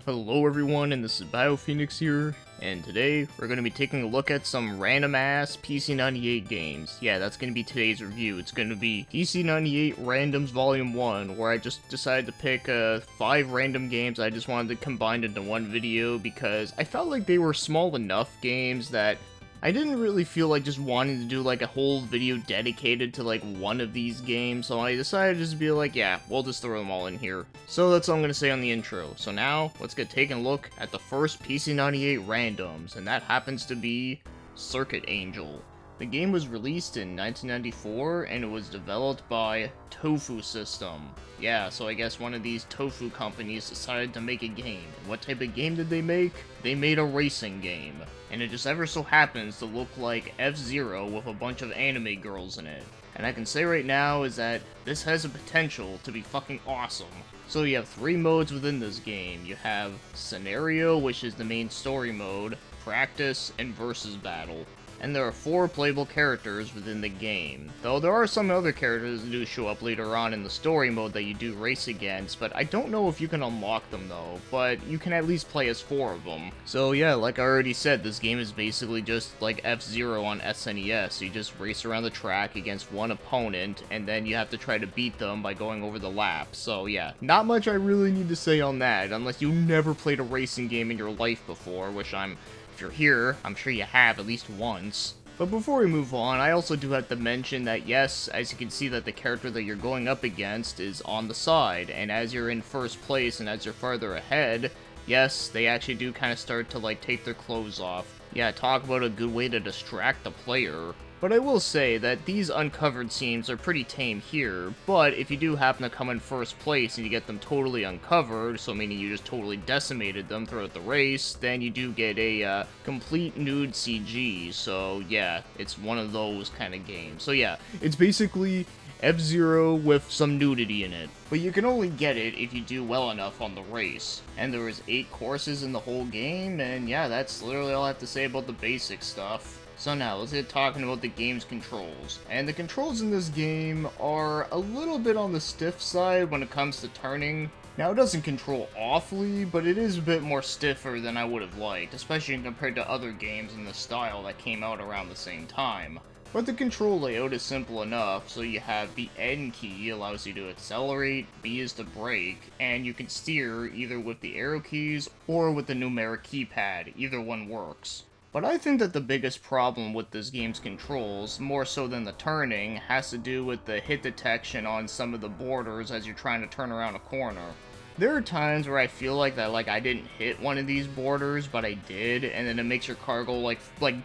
Hello everyone, and this is BioPhoenix here, and today we're going to be taking a look at some random-ass PC-98 games. Yeah, that's going to be today's review. It's going to be PC-98 Randoms Volume 1, where I just decided to pick 5 random games I just wanted to combine into one video because I felt like they were small enough games that I didn't really feel like just wanting to do like a whole video dedicated to like one of these games, so I decided to just be like, yeah, we'll just throw them all in here. So that's all I'm going to say on the intro. So now, let's get taking a look at the first PC-98 randoms, and that happens to be Circuit Angel. The game was released in 1994, and it was developed by Tofu System. Yeah, so I guess one of these tofu companies decided to make a game. And what type of game did they make? They made a racing game. And it just ever so happens to look like F-Zero with a bunch of anime girls in it. And I can say right now is that this has a potential to be fucking awesome. So you have 3 modes within this game. You have Scenario, which is the main story mode, Practice, and Versus Battle. And there are 4 playable characters within the game, though there are some other characters that do show up later on in the story mode that you do race against, but I don't know if you can unlock them though, but you can at least play as 4 of them. So yeah, like I already said, this game is basically just like F-Zero on SNES. You just race around the track against one opponent, and then you have to try to beat them by going over the lap. So yeah, not much I really need to say on that, unless you never played a racing game in your life before, which if you're here, I'm sure you have at least once. But before we move on, I also do have to mention that yes, as you can see that the character that you're going up against is on the side, and as you're in first place and as you're farther ahead, yes, they actually do kind of start to like take their clothes off. Yeah, talk about a good way to distract the player. But I will say that these uncovered scenes are pretty tame here, but if you do happen to come in first place and you get them totally uncovered, so meaning you just totally decimated them throughout the race, then you do get a complete nude CG, so yeah, it's one of those kind of games. So yeah, it's basically F-Zero with some nudity in it. But you can only get it if you do well enough on the race. And there was 8 courses in the whole game, and yeah, that's literally all I have to say about the basic stuff. So now, let's get talking about the game's controls. And the controls in this game are a little bit on the stiff side when it comes to turning. Now, it doesn't control awfully, but it is a bit more stiffer than I would have liked, especially compared to other games in the style that came out around the same time. But the control layout is simple enough, so you have the N key allows you to accelerate, B is to brake, and you can steer either with the arrow keys or with the numeric keypad, either one works. But I think that the biggest problem with this game's controls, more so than the turning, has to do with the hit detection on some of the borders as you're trying to turn around a corner. There are times where I feel like that I didn't hit one of these borders, but I did, and then it makes your car go like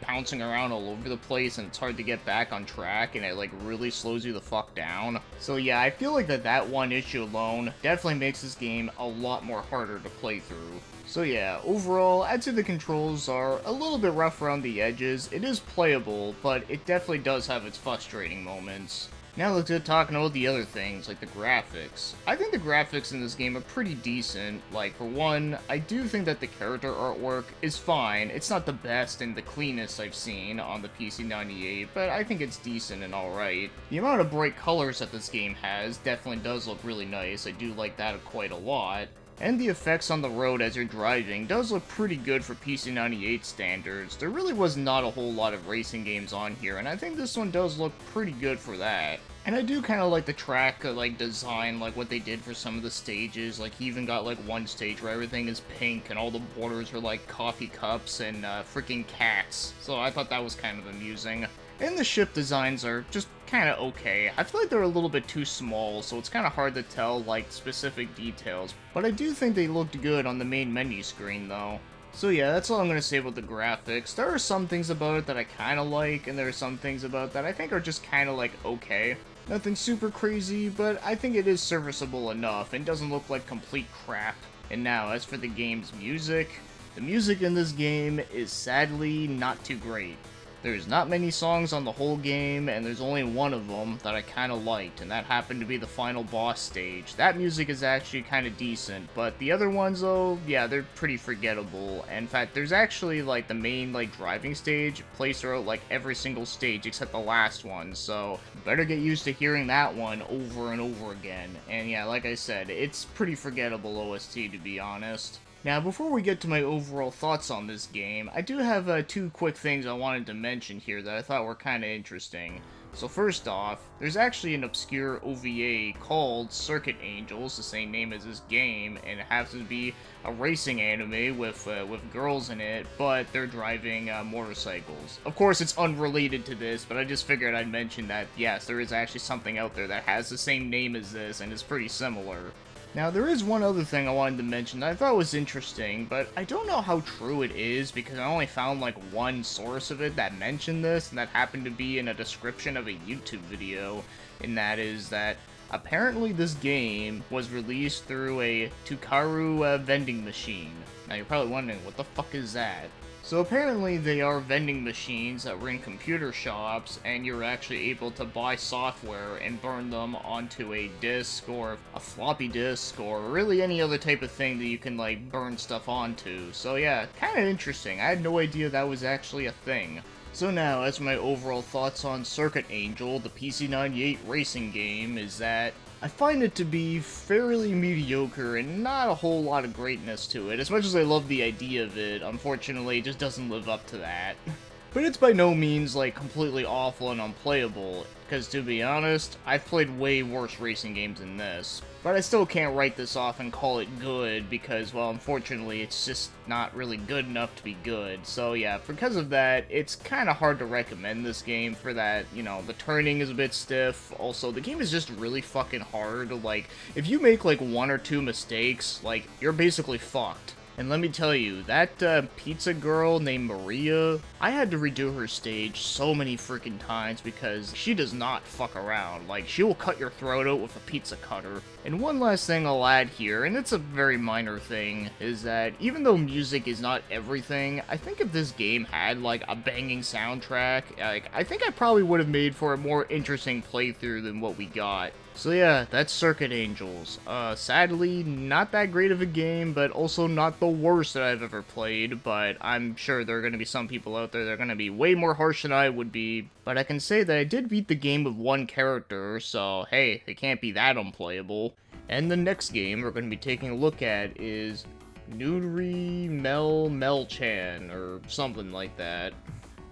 bouncing around all over the place, and it's hard to get back on track, and it really slows you the fuck down. So yeah, I feel like that one issue alone definitely makes this game a lot more harder to play through. So yeah, overall, I'd say the controls are a little bit rough around the edges. It is playable, but it definitely does have its frustrating moments. Now let's get talking about the other things, like the graphics. I think the graphics in this game are pretty decent. Like, for one, I do think that the character artwork is fine. It's not the best and the cleanest I've seen on the PC-98, but I think it's decent and alright. The amount of bright colors that this game has definitely does look really nice. I do like that quite a lot. And the effects on the road as you're driving does look pretty good for PC-98 standards. There really was not a whole lot of racing games on here, and I think this one does look pretty good for that. And I do kind of like the track design, like what they did for some of the stages. Like, he even got one stage where everything is pink and all the borders are like coffee cups and freaking cats. So I thought that was kind of amusing. And the ship designs are just kind of okay. I feel like they're a little bit too small, so it's kind of hard to tell, specific details. But I do think they looked good on the main menu screen, though. So yeah, that's all I'm going to say about the graphics. There are some things about it that I kind of like, and there are some things about it that I think are just kind of, okay. Nothing super crazy, but I think it is serviceable enough, and doesn't look like complete crap. And now, as for the game's music, the music in this game is sadly not too great. There's not many songs on the whole game, and there's only one of them that I kind of liked, and that happened to be the final boss stage. That music is actually kind of decent, but the other ones, though, yeah, they're pretty forgettable. In fact, there's actually, the main, driving stage plays throughout, every single stage except the last one, so better get used to hearing that one over and over again. And yeah, like I said, it's pretty forgettable OST, to be honest. Now, before we get to my overall thoughts on this game, I do have two quick things I wanted to mention here that I thought were kind of interesting. So first off, there's actually an obscure OVA called Circuit Angels, the same name as this game, and it happens to be a racing anime with girls in it, but they're driving motorcycles. Of course, it's unrelated to this, but I just figured I'd mention that, yes, there is actually something out there that has the same name as this, and is pretty similar. Now, there is one other thing I wanted to mention that I thought was interesting, but I don't know how true it is because I only found like one source of it that mentioned this, and that happened to be in a description of a YouTube video, and that is that apparently this game was released through a Tukaru vending machine. Now, you're probably wondering, what the fuck is that? So apparently they are vending machines that were in computer shops, and you're actually able to buy software and burn them onto a disk or a floppy disk or really any other type of thing that you can like burn stuff onto. So yeah, kind of interesting. I had no idea that was actually a thing. So now, as my overall thoughts on Circuit Angel, the PC-98 racing game, is that I find it to be fairly mediocre and not a whole lot of greatness to it. As much as I love the idea of it, unfortunately it just doesn't live up to that. But it's by no means like completely awful and unplayable, because to be honest, I've played way worse racing games than this. But I still can't write this off and call it good because, well, unfortunately it's just not really good enough to be good. So yeah, because of that, it's kind of hard to recommend this game for that, you know, the turning is a bit stiff. Also, the game is just really fucking hard. Like, if you make like one or two mistakes, like, you're basically fucked. And let me tell you, that pizza girl named Maria, I had to redo her stage so many freaking times because she does not fuck around. Like, she will cut your throat out with a pizza cutter. And one last thing I'll add here, and it's a very minor thing, is that even though music is not everything, I think if this game had like a banging soundtrack, like, I think I probably would have made for a more interesting playthrough than what we got. So yeah, that's Circuit Angels. Sadly, not that great of a game, but also not the worst that I've ever played, but I'm sure there are going to be some people out there that are going to be way more harsh than I would be. But I can say that I did beat the game with one character, so hey, it can't be that unplayable. And the next game we're going to be taking a look at is Nuriri Mel Mel-chan, or something like that.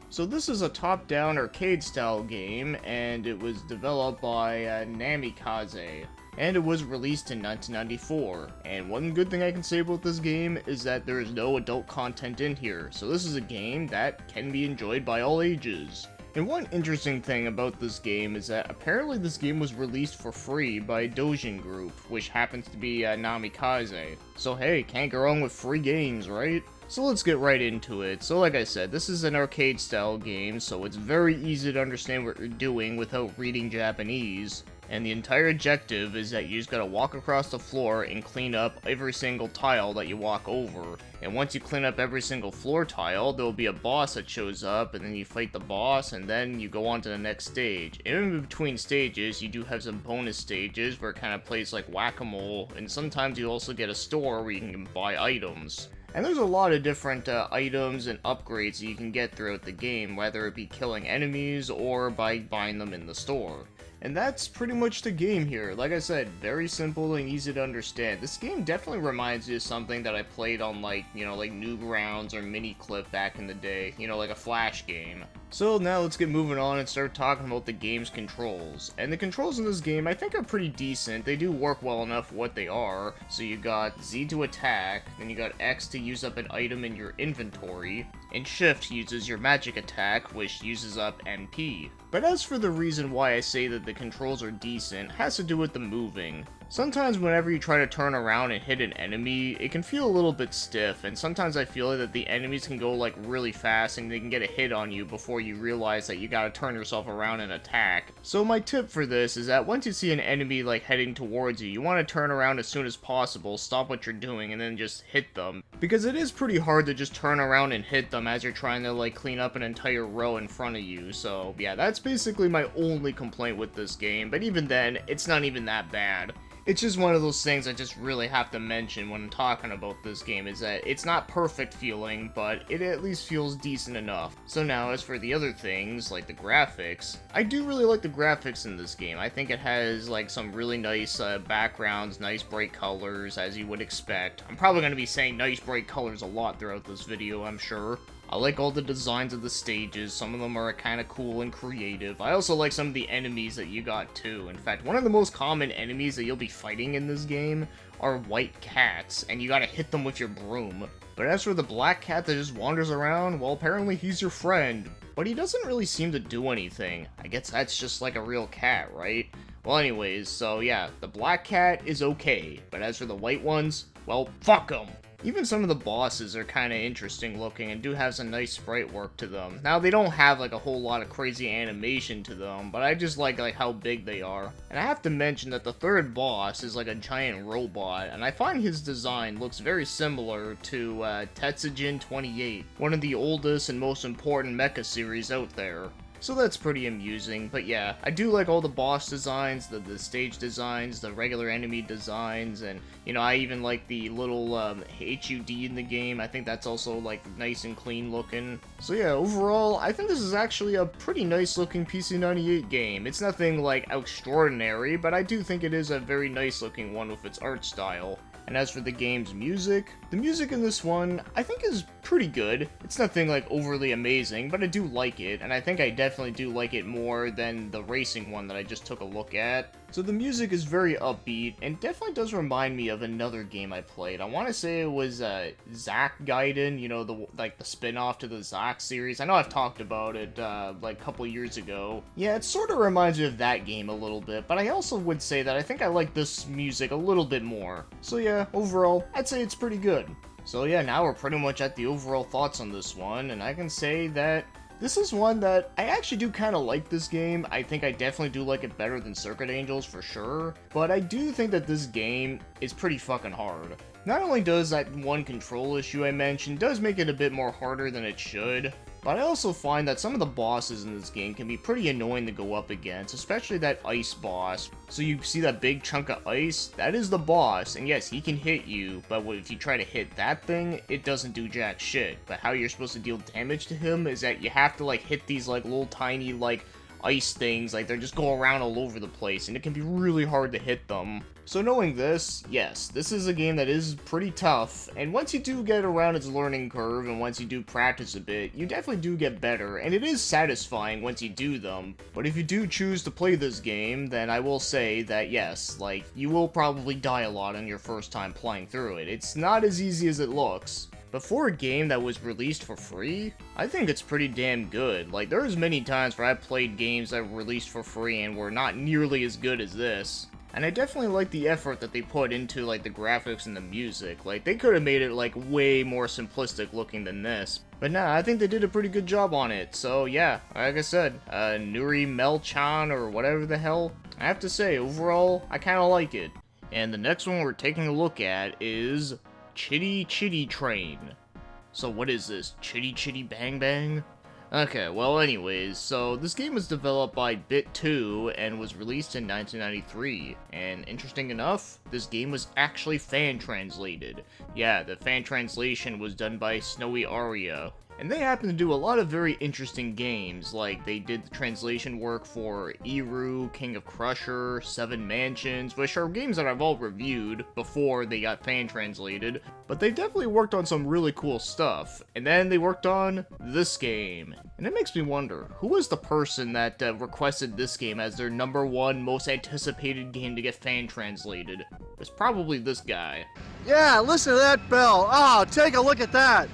So this is a top-down arcade-style game, and it was developed by Namikaze, and it was released in 1994. And one good thing I can say about this game is that there is no adult content in here, so this is a game that can be enjoyed by all ages. And one interesting thing about this game is that apparently this game was released for free by Dojin Group, which happens to be Namikaze. So hey, can't go wrong with free games, right? So let's get right into it. So like I said, this is an arcade style game, so it's very easy to understand what you're doing without reading Japanese. And the entire objective is that you just gotta walk across the floor and clean up every single tile that you walk over. And once you clean up every single floor tile, there'll be a boss that shows up, and then you fight the boss, and then you go on to the next stage. And in between stages, you do have some bonus stages where it kind of plays like whack-a-mole, and sometimes you also get a store where you can buy items. And there's a lot of different items and upgrades that you can get throughout the game, whether it be killing enemies or by buying them in the store. And that's pretty much the game here. Like I said, very simple and easy to understand. This game definitely reminds me of something that I played on like, you know, like Newgrounds or Miniclip back in the day. You know, like a Flash game. So now let's get moving on and start talking about the game's controls. And the controls in this game I think are pretty decent. They do work well enough for what they are. So you got Z to attack, then you got X to use up an item in your inventory, and Shift uses your magic attack, which uses up MP. But as for the reason why I say that the controls are decent, it has to do with the moving. Sometimes whenever you try to turn around and hit an enemy, it can feel a little bit stiff, and sometimes I feel that the enemies can go like really fast and they can get a hit on you before you realize that you gotta turn yourself around and attack. So my tip for this is that once you see an enemy like heading towards you, you want to turn around as soon as possible, stop what you're doing, and then just hit them. Because it is pretty hard to just turn around and hit them as you're trying to like clean up an entire row in front of you. So yeah, that's basically my only complaint with this game, but even then, it's not even that bad. It's just one of those things I just really have to mention when I'm talking about this game, is that it's not perfect feeling, but it at least feels decent enough. So now, as for the other things, like the graphics, I do really like the graphics in this game. I think it has, like, some really nice backgrounds, nice bright colors, as you would expect. I'm probably going to be saying nice bright colors a lot throughout this video, I'm sure. I like all the designs of the stages, some of them are kind of cool and creative. I also like some of the enemies that you got too. In fact, one of the most common enemies that you'll be fighting in this game are white cats, and you gotta hit them with your broom. But as for the black cat that just wanders around, well, apparently he's your friend, but he doesn't really seem to do anything. I guess that's just like a real cat, right? Well, anyways, so yeah, the black cat is okay, but as for the white ones, well, fuck them! Even some of the bosses are kind of interesting looking and do have some nice sprite work to them. Now, they don't have like a whole lot of crazy animation to them, but I just like how big they are. And I have to mention that the third boss is like a giant robot, and I find his design looks very similar to Tetsujin-28, one of the oldest and most important mecha series out there. So that's pretty amusing, but yeah, I do like all the boss designs, the stage designs, the regular enemy designs, and, you know, I even like the little HUD in the game. I think that's also, like, nice and clean looking. So yeah, overall, I think this is actually a pretty nice looking PC-98 game. It's nothing, like, extraordinary, but I do think it is a very nice looking one with its art style. And as for the game's music, the music in this one, I think is pretty good. It's nothing like overly amazing, but I do like it, and I think I definitely do like it more than the racing one that I just took a look at. So the music is very upbeat, and definitely does remind me of another game I played. I want to say it was Zack Gaiden, you know, the spin-off to the Zack series. I know I've talked about it like a couple years ago. Yeah, it sort of reminds me of that game a little bit, but I also would say that I think I like this music a little bit more. So yeah, overall, I'd say it's pretty good. So yeah, now we're pretty much at the overall thoughts on this one, and I can say that this is one that I actually do kind of like this game. I think I definitely do like it better than Circuit Angels for sure, but I do think that this game is pretty fucking hard. Not only does that one control issue I mentioned does make it a bit more harder than it should, but I also find that some of the bosses in this game can be pretty annoying to go up against, especially that ice boss. So you see that big chunk of ice? That is the boss, and yes, he can hit you, but if you try to hit that thing, it doesn't do jack shit. But how you're supposed to deal damage to him is that you have to like hit these like little tiny like ice things, like they just go around all over the place, and it can be really hard to hit them. So knowing this, yes, this is a game that is pretty tough, and once you do get around its learning curve, and once you do practice a bit, you definitely do get better, and it is satisfying once you do them. But if you do choose to play this game, then I will say that yes, like, you will probably die a lot on your first time playing through it. It's not as easy as it looks. But for a game that was released for free, I think it's pretty damn good. Like, there's many times where I played games that were released for free and were not nearly as good as this. And I definitely like the effort that they put into, like, the graphics and the music. Like, they could have made it, like, way more simplistic looking than this. But nah, I think they did a pretty good job on it. So yeah, like I said, Nuriri Mel Mel-chan or whatever the hell, I have to say, overall, I kinda like it. And the next one we're taking a look at is Chitty Train. So what is this? Chitty Bang Bang? Okay, well anyways, so this game was developed by Bit2 and was released in 1993, and interesting enough, this game was actually fan translated. Yeah, the fan translation was done by Snowy Aria. And they happen to do a lot of very interesting games, like they did the translation work for Eru, King of Crusher, Seven Mansions, which are games that I've all reviewed before they got fan translated, but they definitely worked on some really cool stuff. And then they worked on this game. And it makes me wonder, who was the person that requested this game as their #1 most anticipated game to get fan translated? It's probably this guy. Yeah, listen to that bell. Oh, take a look at that.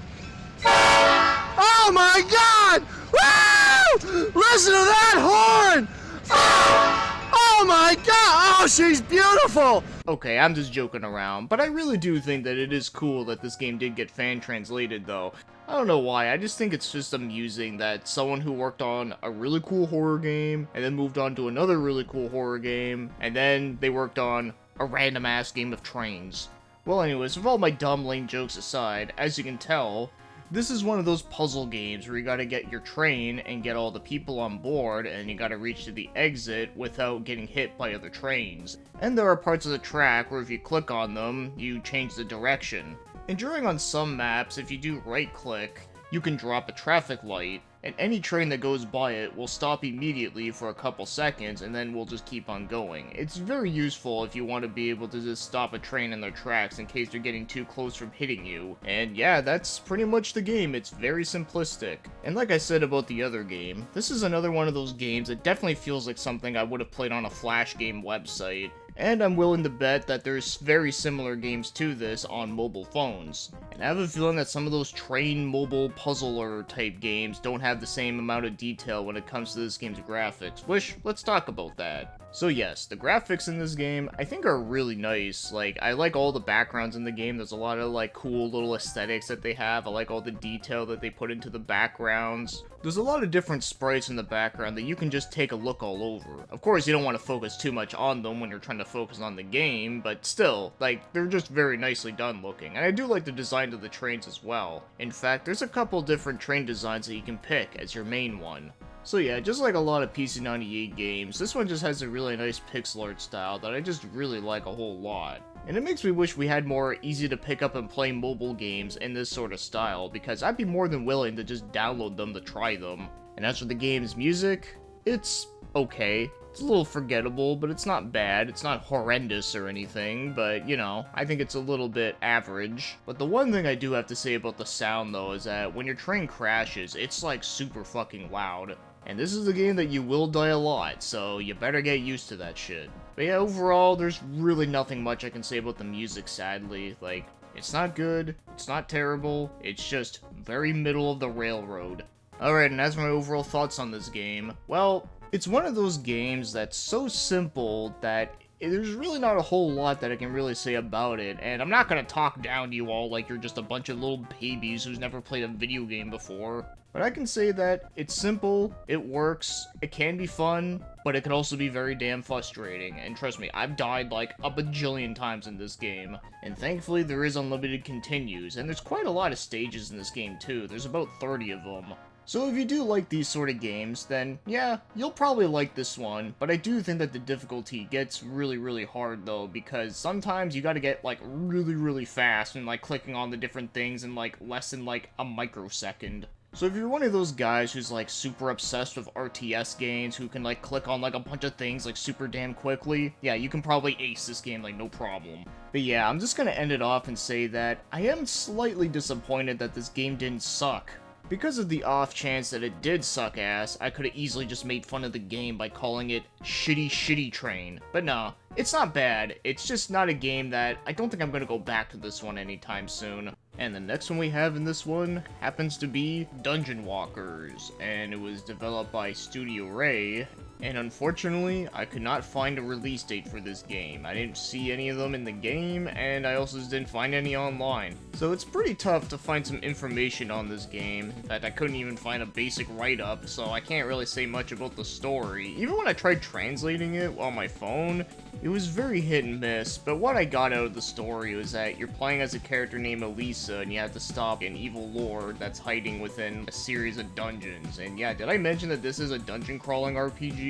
Oh my God! Woo! Listen to that horn! Oh my God! Oh, she's beautiful! Okay, I'm just joking around, but I really do think that it is cool that this game did get fan translated though. I don't know why, I just think it's just amusing that someone who worked on a really cool horror game, and then moved on to another really cool horror game, and then they worked on a random ass game of trains. Well anyways, with all my dumb lame jokes aside, as you can tell, This is one of those puzzle games where you gotta get your train and get all the people on board, and you gotta reach to the exit without getting hit by other trains. And there are parts of the track where if you click on them, you change the direction. And during on some maps, if you do right click, you can drop a traffic light, and any train that goes by it will stop immediately for a couple seconds and then will just keep on going. It's very useful if you want to be able to just stop a train in their tracks in case they're getting too close from hitting you. And yeah, that's pretty much the game. It's very simplistic. And like I said about the other game, this is another one of those games that definitely feels like something I would have played on a Flash game website. And I'm willing to bet that there's very similar games to this on mobile phones. And I have a feeling that some of those train mobile puzzler type games don't have the same amount of detail when it comes to this game's graphics, which, let's talk about that. So yes, the graphics in this game I think are really nice. Like, I like all the backgrounds in the game. There's a lot of like cool little aesthetics that they have. I like all the detail that they put into the backgrounds. There's a lot of different sprites in the background that you can just take a look all over. Of course, you don't want to focus too much on them when you're trying to focus on the game, but still, like, they're just very nicely done looking. And I do like the design of the trains as well. In fact, there's a couple different train designs that you can pick as your main one. So yeah, just like a lot of PC-98 games, this one just has a really nice pixel art style that I just really like a whole lot. And it makes me wish we had more easy to pick up and play mobile games in this sort of style, because I'd be more than willing to just download them to try them. And as for the game's music, it's okay. It's a little forgettable, but it's not bad. It's not horrendous or anything, but, you know, I think it's a little bit average. But the one thing I do have to say about the sound, though, is that when your train crashes, it's, like, super fucking loud. And this is a game that you will die a lot, so you better get used to that shit. But yeah, overall, there's really nothing much I can say about the music, sadly. Like, it's not good, it's not terrible, it's just very middle of the railroad. Alright, and as for my overall thoughts on this game, well, it's one of those games that's so simple that there's really not a whole lot that I can really say about it, and I'm not gonna talk down to you all like you're just a bunch of little babies who's never played a video game before. But I can say that it's simple, it works, it can be fun, but it can also be very damn frustrating. And trust me, I've died like a bajillion times in this game. And thankfully there is unlimited continues, and there's quite a lot of stages in this game too. There's about 30 of them. So if you do like these sort of games, then yeah, you'll probably like this one, but I do think that the difficulty gets really hard though, because sometimes you gotta get like really fast and like clicking on the different things in like less than like a microsecond. So if you're one of those guys who's like super obsessed with RTS games, who can like click on like a bunch of things like super damn quickly, yeah, you can probably ace this game like no problem. But yeah, I'm just gonna end it off and say that I am slightly disappointed that this game didn't suck. Because of the off chance that it did suck ass, I could have easily just made fun of the game by calling it Shitty Train. But nah, it's not bad, it's just not a game that I don't think I'm gonna go back to this one anytime soon. And the next one we have in this one happens to be Dungeon Walkers, and it was developed by Studio Ray, and unfortunately, I could not find a release date for this game. I didn't see any of them in the game, and I also just didn't find any online. So it's pretty tough to find some information on this game. In fact, I couldn't even find a basic write-up, so I can't really say much about the story. Even when I tried translating it on my phone, it was very hit and miss, but what I got out of the story was that you're playing as a character named Elisa, and you have to stop an evil lord that's hiding within a series of dungeons. And yeah, did I mention that this is a dungeon crawling RPG?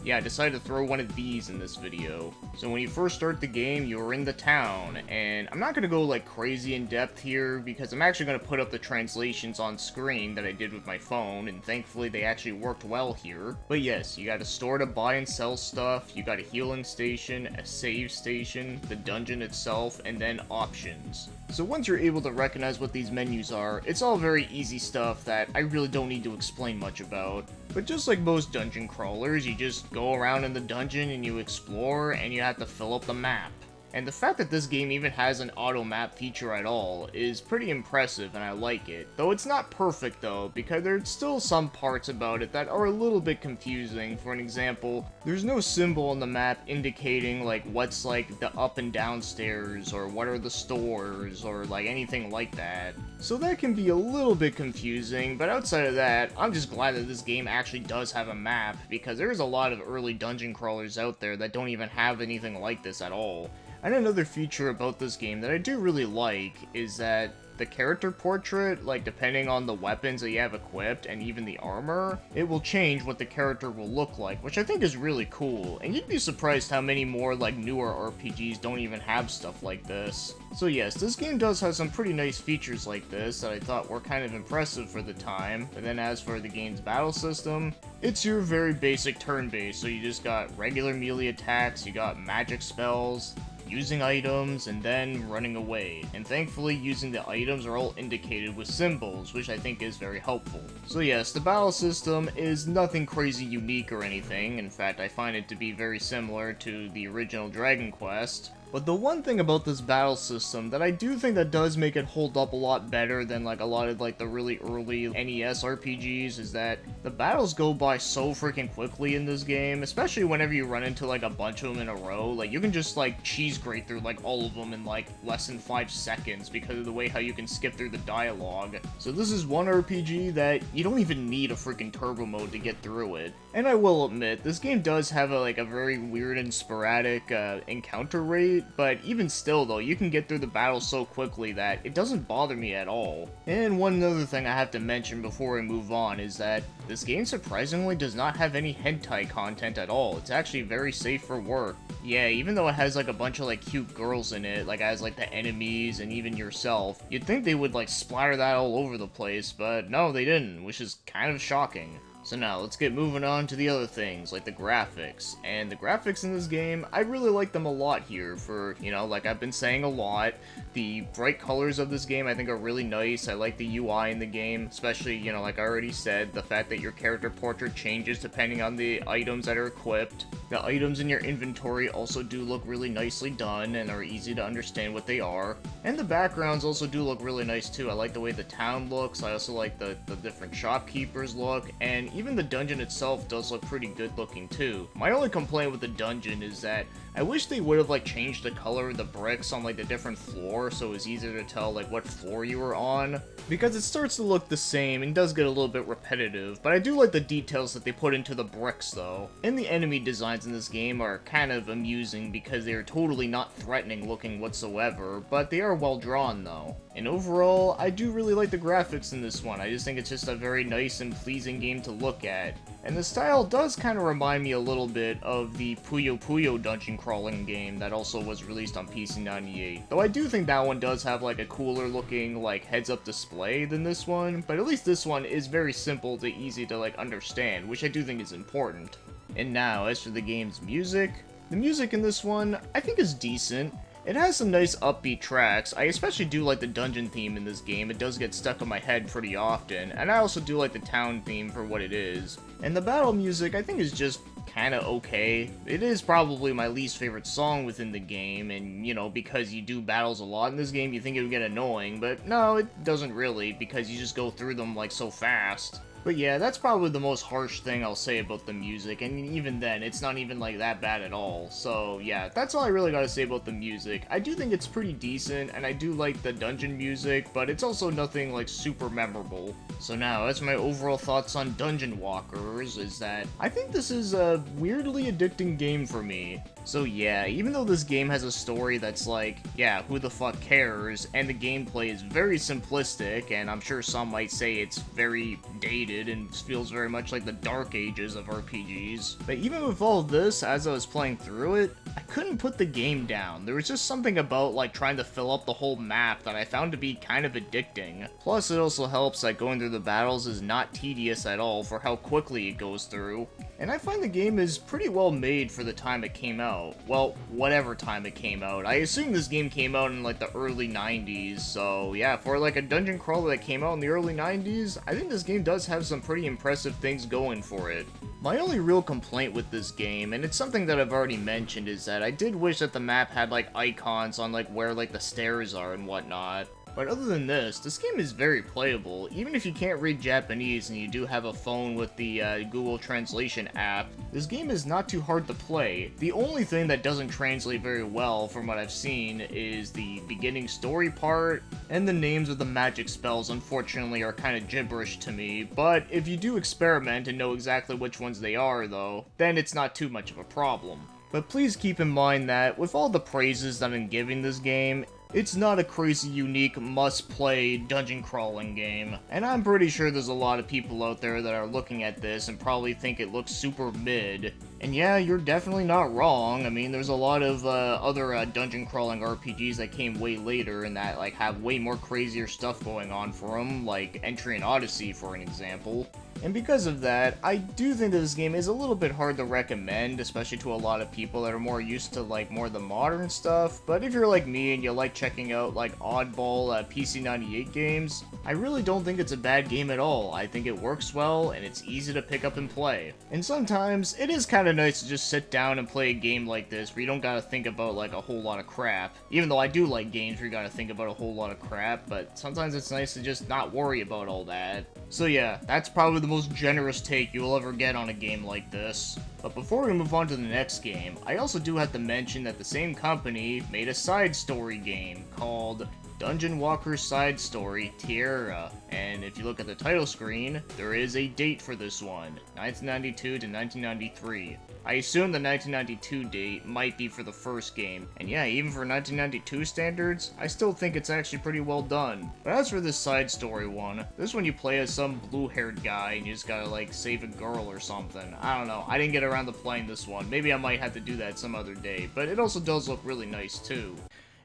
Yeah, I decided to throw one of these in this video. So when you first start the game, you're in the town, and I'm not going to go like crazy in depth here, because I'm actually going to put up the translations on screen that I did with my phone, and thankfully they actually worked well here. But yes, you got a store to buy and sell stuff, you got a healing station, a save station, the dungeon itself, and then options. So once you're able to recognize what these menus are, it's all very easy stuff that I really don't need to explain much about. But just like most dungeon crawlers, you just go around in the dungeon and you explore, and you have to fill up the map. And the fact that this game even has an auto map feature at all is pretty impressive, and I like it. Though it's not perfect though, because there's still some parts about it that are a little bit confusing. For an example, there's no symbol on the map indicating like what's like the up and down stairs, or what are the stores, or like anything like that. So that can be a little bit confusing, but outside of that, I'm just glad that this game actually does have a map, because there's a lot of early dungeon crawlers out there that don't even have anything like this at all. And another feature about this game that I do really like is that the character portrait, like depending on the weapons that you have equipped and even the armor, it will change what the character will look like, which I think is really cool. And you'd be surprised how many more like newer RPGs don't even have stuff like this. So yes, this game does have some pretty nice features like this that I thought were kind of impressive for the time. But then as for the game's battle system, it's your very basic turn-based, so you just got regular melee attacks, you got magic spells, using items, and then running away. And thankfully, using the items are all indicated with symbols, which I think is very helpful. So yes, the battle system is nothing crazy unique or anything. In fact, I find it to be very similar to the original Dragon Quest. But the one thing about this battle system that I do think that does make it hold up a lot better than like a lot of like the really early NES RPGs is that the battles go by so freaking quickly in this game, especially whenever you run into like a bunch of them in a row. Like you can just like cheese grate through like all of them in like less than 5 seconds because of the way how you can skip through the dialogue. So this is one RPG that you don't even need a freaking turbo mode to get through it. And I will admit, this game does have a very weird and sporadic encounter rate, but even still though, you can get through the battle so quickly that it doesn't bother me at all. And one other thing I have to mention before we move on is that this game surprisingly does not have any hentai content at all. It's actually very safe for work. Yeah, even though it has like a bunch of like cute girls in it, like as like the enemies and even yourself, you'd think they would like splatter that all over the place, but no, they didn't, which is kind of shocking. So now, let's get moving on to the other things, like the graphics. And the graphics in this game, I really like them a lot here for, you know, like I've been saying a lot, the bright colors of this game I think are really nice. I like the UI in the game, especially, you know, like I already said, the fact that your character portrait changes depending on the items that are equipped. The items in your inventory also do look really nicely done and are easy to understand what they are. And the backgrounds also do look really nice too. I like the way the town looks, I also like the different shopkeepers look, and even the dungeon itself does look pretty good looking too. My only complaint with the dungeon is that I wish they would have like changed the color of the bricks on like the different floors so it was easier to tell like what floor you were on, because it starts to look the same and does get a little bit repetitive, but I do like the details that they put into the bricks though. And the enemy designs in this game are kind of amusing because they are totally not threatening looking whatsoever, but they are well drawn though. And overall, I do really like the graphics in this one. I just think it's just a very nice and pleasing game to look at. And the style does kind of remind me a little bit of the Puyo Puyo dungeon crawling game that also was released on PC-98. Though I do think that one does have like a cooler looking like heads-up display than this one, but at least this one is very simple to easy to like understand, which I do think is important. And now, as for the game's music, the music in this one I think is decent. It has some nice upbeat tracks. I especially do like the dungeon theme in this game. It does get stuck in my head pretty often, and I also do like the town theme for what it is. And the battle music I think is just kinda okay. It is probably my least favorite song within the game, and you know, because you do battles a lot in this game, you think it would get annoying, but no, it doesn't really, because you just go through them like so fast. But yeah, that's probably the most harsh thing I'll say about the music, and even then, it's not even like that bad at all. So yeah, that's all I really gotta say about the music. I do think it's pretty decent, and I do like the dungeon music, but it's also nothing like super memorable. So now, as my overall thoughts on Dungeon Walkers is that I think this is a weirdly addicting game for me. So yeah, even though this game has a story that's like, yeah, who the fuck cares, and the gameplay is very simplistic, and I'm sure some might say it's very dated and feels very much like the dark ages of RPGs. But even with all of this, as I was playing through it, I couldn't put the game down. There was just something about like trying to fill up the whole map that I found to be kind of addicting. Plus it also helps that going through the battles is not tedious at all for how quickly it goes through. And I find the game is pretty well made for the time it came out. Well, whatever time it came out. I assume this game came out in like the early 90s, so yeah, for like a dungeon crawler that came out in the early 90s, I think this game does have some pretty impressive things going for it. My only real complaint with this game, and it's something that I've already mentioned, is that I did wish that the map had like icons on like where like the stairs are and whatnot. But other than this game is very playable. Even if you can't read Japanese and you do have a phone with the Google Translation app, this game is not too hard to play. The only thing that doesn't translate very well from what I've seen is the beginning story part, and the names of the magic spells unfortunately are kind of gibberish to me, but if you do experiment and know exactly which ones they are though, then it's not too much of a problem. But please keep in mind that, with all the praises that I'm giving this game, it's not a crazy unique must-play dungeon crawling game. And I'm pretty sure there's a lot of people out there that are looking at this and probably think it looks super mid. And yeah, you're definitely not wrong. I mean, there's a lot of other dungeon crawling RPGs that came way later and that like have way more crazier stuff going on for them, like Entry and Odyssey for an example. And because of that, I do think that this game is a little bit hard to recommend, especially to a lot of people that are more used to like more of the modern stuff. But if you're like me and you like checking out like oddball PC-98 games, I really don't think it's a bad game at all. I think it works well and it's easy to pick up and play. And sometimes it is kind of nice to just sit down and play a game like this where you don't gotta think about like a whole lot of crap. Even though I do like games where you gotta think about a whole lot of crap, but sometimes it's nice to just not worry about all that. So yeah, that's probably the most generous take you will ever get on a game like this. But before we move on to the next game, I also do have to mention that the same company made a side story game called Dungeon Walker Side Story Tierra, and if you look at the title screen, there is a date for this one, 1992 to 1993. I assume the 1992 date might be for the first game, and yeah, even for 1992 standards, I still think it's actually pretty well done. But as for this side story one, this one you play as some blue-haired guy and you just gotta like save a girl or something. I don't know, I didn't get around to playing this one, maybe I might have to do that some other day, but it also does look really nice too.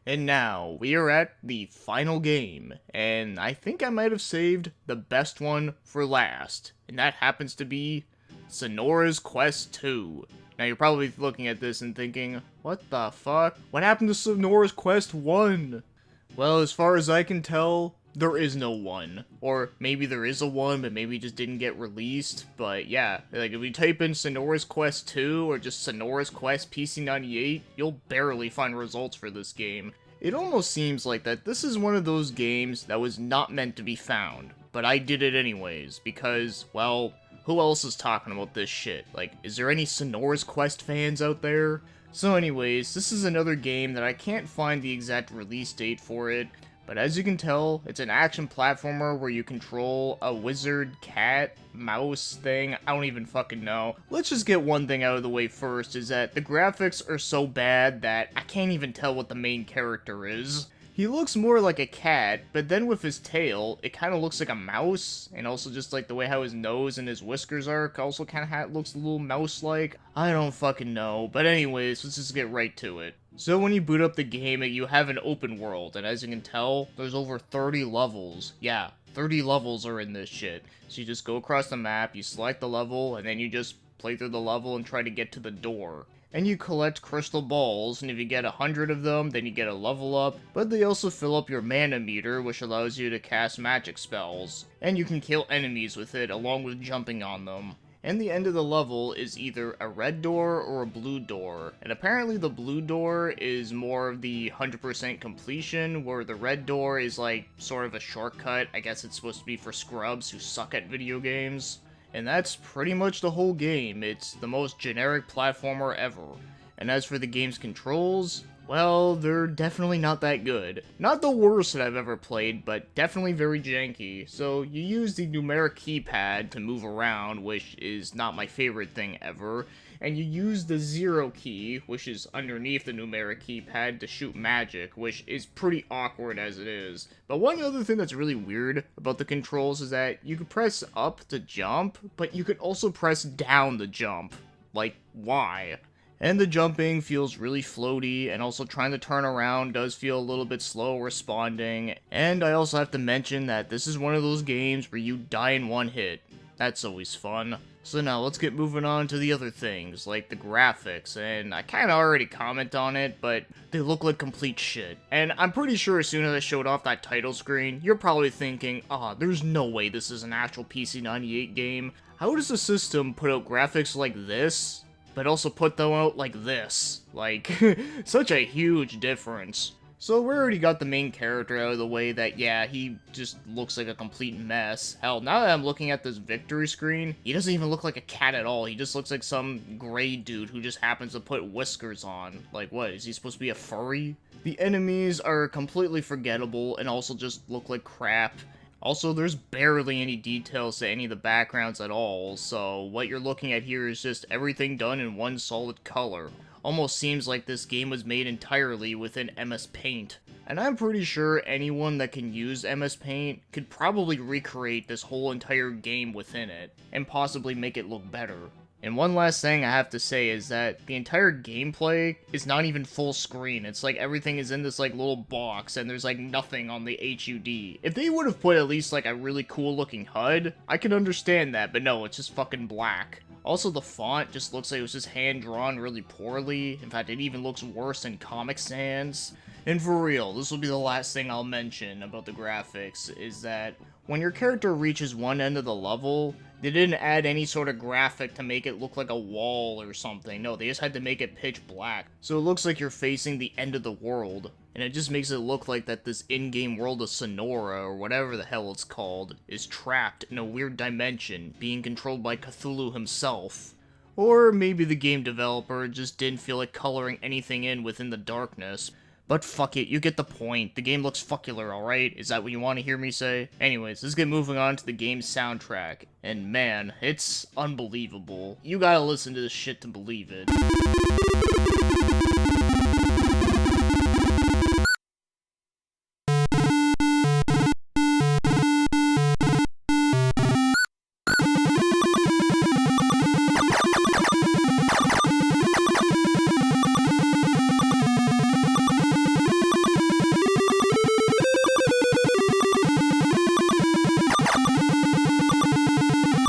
And now, we are at the final game, and I think I might have saved the best one for last, and that happens to be Sinora's Quest 2. Now you're probably looking at this and thinking, what the fuck? What happened to Sinora's Quest 1? Well, as far as I can tell, there is no 1. Or maybe there is a 1, but maybe it just didn't get released. But yeah, like if you type in Sinora's Quest 2 or just Sinora's Quest PC-98, you'll barely find results for this game. It almost seems like that this is one of those games that was not meant to be found, but I did it anyways, because, well, who else is talking about this shit? Like, is there any Sinora's Quest fans out there? So anyways, this is another game that I can't find the exact release date for it, but as you can tell, it's an action platformer where you control a wizard, cat, mouse thing, I don't even fucking know. Let's just get one thing out of the way first, is that the graphics are so bad that I can't even tell what the main character is. He looks more like a cat, but then with his tail, it kind of looks like a mouse, and also just like the way how his nose and his whiskers are, also kind of looks a little mouse-like. I don't fucking know, but anyways, let's just get right to it. So when you boot up the game, you have an open world, and as you can tell, there's over 30 levels. Yeah, 30 levels are in this shit. So you just go across the map, you select the level, and then you just play through the level and try to get to the door. And you collect crystal balls, and if you get 100 of them, then you get a level up, but they also fill up your mana meter, which allows you to cast magic spells. And you can kill enemies with it, along with jumping on them. And the end of the level is either a red door or a blue door. And apparently the blue door is more of the 100% completion, where the red door is like sort of a shortcut. I guess it's supposed to be for scrubs who suck at video games. And that's pretty much the whole game. It's the most generic platformer ever. And as for the game's controls, well, they're definitely not that good. Not the worst that I've ever played, but definitely very janky. So you use the numeric keypad to move around, which is not my favorite thing ever. And you use the 0 key, which is underneath the numeric keypad, to shoot magic, which is pretty awkward as it is. But one other thing that's really weird about the controls is that you could press up to jump, but you could also press down to jump. Like, why? And the jumping feels really floaty, and also trying to turn around does feel a little bit slow responding. And I also have to mention that this is one of those games where you die in one hit. That's always fun. So now let's get moving on to the other things, like the graphics, and I kinda already comment on it, but they look like complete shit. And I'm pretty sure as soon as I showed off that title screen, you're probably thinking, there's no way this is an actual PC-98 game. How does the system put out graphics like this, but also put them out like this? Like, such a huge difference. So we already got the main character out of the way that, yeah, he just looks like a complete mess. Hell, now that I'm looking at this victory screen, he doesn't even look like a cat at all. He just looks like some gray dude who just happens to put whiskers on. Like, what, is he supposed to be a furry? The enemies are completely forgettable and also just look like crap. Also, there's barely any details to any of the backgrounds at all, so what you're looking at here is just everything done in one solid color. Almost seems like this game was made entirely within MS Paint. And I'm pretty sure anyone that can use MS Paint could probably recreate this whole entire game within it, and possibly make it look better. And one last thing I have to say is that the entire gameplay is not even full screen. It's like everything is in this like little box and there's like nothing on the HUD. If they would have put at least like a really cool looking HUD, I could understand that, but no, it's just fucking black. Also, the font just looks like it was just hand-drawn really poorly. In fact, it even looks worse than Comic Sans. And for real, this will be the last thing I'll mention about the graphics, is that when your character reaches one end of the level, they didn't add any sort of graphic to make it look like a wall or something. No, they just had to make it pitch black. So it looks like you're facing the end of the world. And it just makes it look like that this in-game world of Sinora, or whatever the hell it's called, is trapped in a weird dimension, being controlled by Cthulhu himself. Or maybe the game developer just didn't feel like coloring anything in within the darkness. But fuck it, you get the point. The game looks fuckular, alright? Is that what you want to hear me say? Anyways, let's get moving on to the game's soundtrack. And man, it's unbelievable. You gotta listen to this shit to believe it.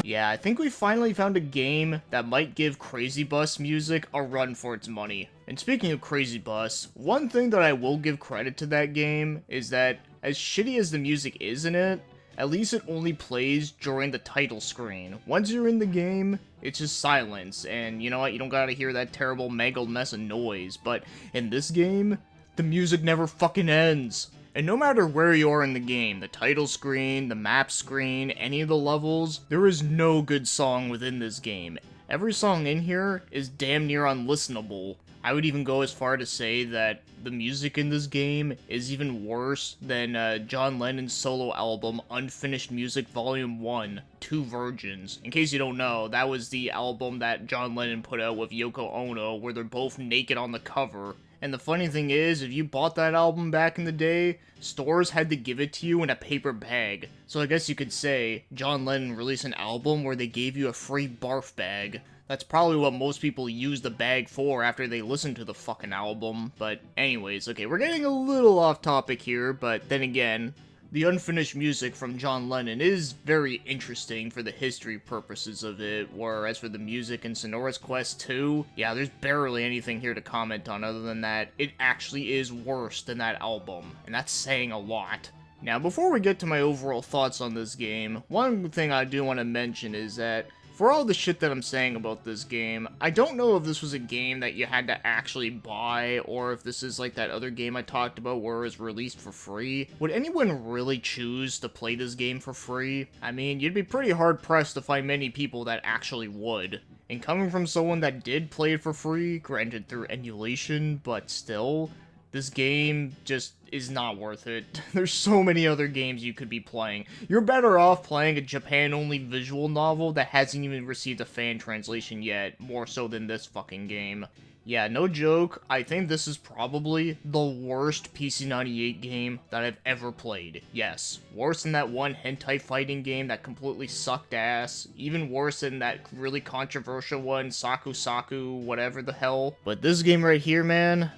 Yeah, I think we finally found a game that might give Crazy Bus music a run for its money. And speaking of Crazy Bus, one thing that I will give credit to that game is that, as shitty as the music is in it, at least it only plays during the title screen. Once you're in the game, it's just silence, and you know what, you don't gotta hear that terrible mangled mess of noise, but in this game, the music never fucking ends. And no matter where you are in the game, the title screen, the map screen, any of the levels, there is no good song within this game. Every song in here is damn near unlistenable. I would even go as far to say that the music in this game is even worse than John Lennon's solo album, Unfinished Music Volume 1, Two Virgins. In case you don't know, that was the album that John Lennon put out with Yoko Ono, where they're both naked on the cover. And the funny thing is, if you bought that album back in the day, stores had to give it to you in a paper bag. So I guess you could say, John Lennon released an album where they gave you a free barf bag. That's probably what most people use the bag for after they listen to the fucking album. But anyways, okay, we're getting a little off topic here, but then again, the unfinished music from John Lennon is very interesting for the history purposes of it, whereas for the music in Sinora's Quest 2, yeah, there's barely anything here to comment on other than that it actually is worse than that album, and that's saying a lot. Now, before we get to my overall thoughts on this game, one thing I do want to mention is that for all the shit that I'm saying about this game, I don't know if this was a game that you had to actually buy, or if this is like that other game I talked about where it was released for free. Would anyone really choose to play this game for free? I mean, you'd be pretty hard-pressed to find many people that actually would. And coming from someone that did play it for free, granted through emulation, but still, this game just is not worth it. There's so many other games you could be playing. You're better off playing a Japan-only visual novel that hasn't even received a fan translation yet, more so than this fucking game. Yeah, no joke, I think this is probably the worst PC-98 game that I've ever played. Yes, worse than that one hentai fighting game that completely sucked ass, even worse than that really controversial one, Saku Saku, whatever the hell. But this game right here, man,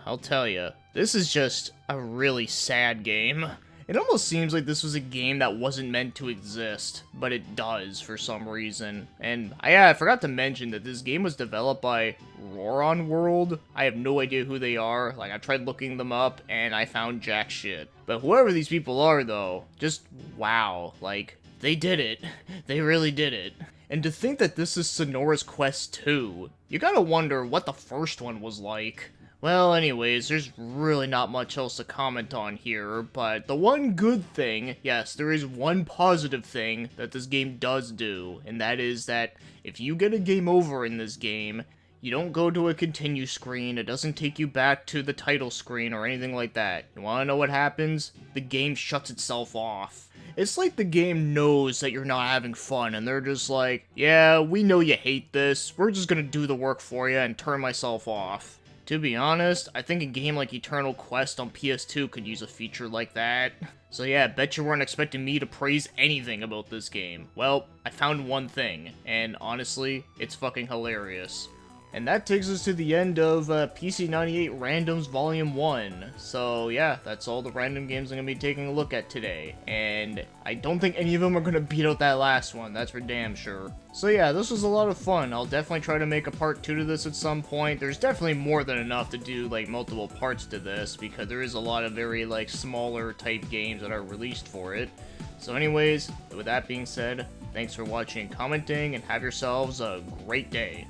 I'll tell ya, this is just a really sad game. It almost seems like this was a game that wasn't meant to exist, but it does for some reason. And I forgot to mention that this game was developed by Roron World. I have no idea who they are. Like, I tried looking them up and I found jack shit. But whoever these people are though, just wow, like, they did it. They really did it. And to think that this is Sinora's Quest 2, you gotta wonder what the first one was like. Well, anyways, there's really not much else to comment on here, but the one good thing, yes, there is one positive thing that this game does do, and that is that if you get a game over in this game, You don't go to a continue screen, it doesn't take you back to the title screen or anything like that. You wanna know what happens? The game shuts itself off. It's like the game knows that you're not having fun, and they're just like, yeah, we know you hate this, we're just gonna do the work for you and turn myself off. To be honest, I think a game like Eternal Quest on PS2 could use a feature like that. So yeah, bet you weren't expecting me to praise anything about this game. Well, I found one thing, and honestly, it's fucking hilarious. And that takes us to the end of PC-98 Randoms Volume 1. So yeah, that's all the random games I'm going to be taking a look at today. And I don't think any of them are going to beat out that last one, that's for damn sure. So yeah, this was a lot of fun. I'll definitely try to make a part 2 to this at some point. There's definitely more than enough to do like multiple parts to this, because there is a lot of very like smaller type games that are released for it. So anyways, with that being said, thanks for watching and commenting, and have yourselves a great day.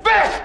Best!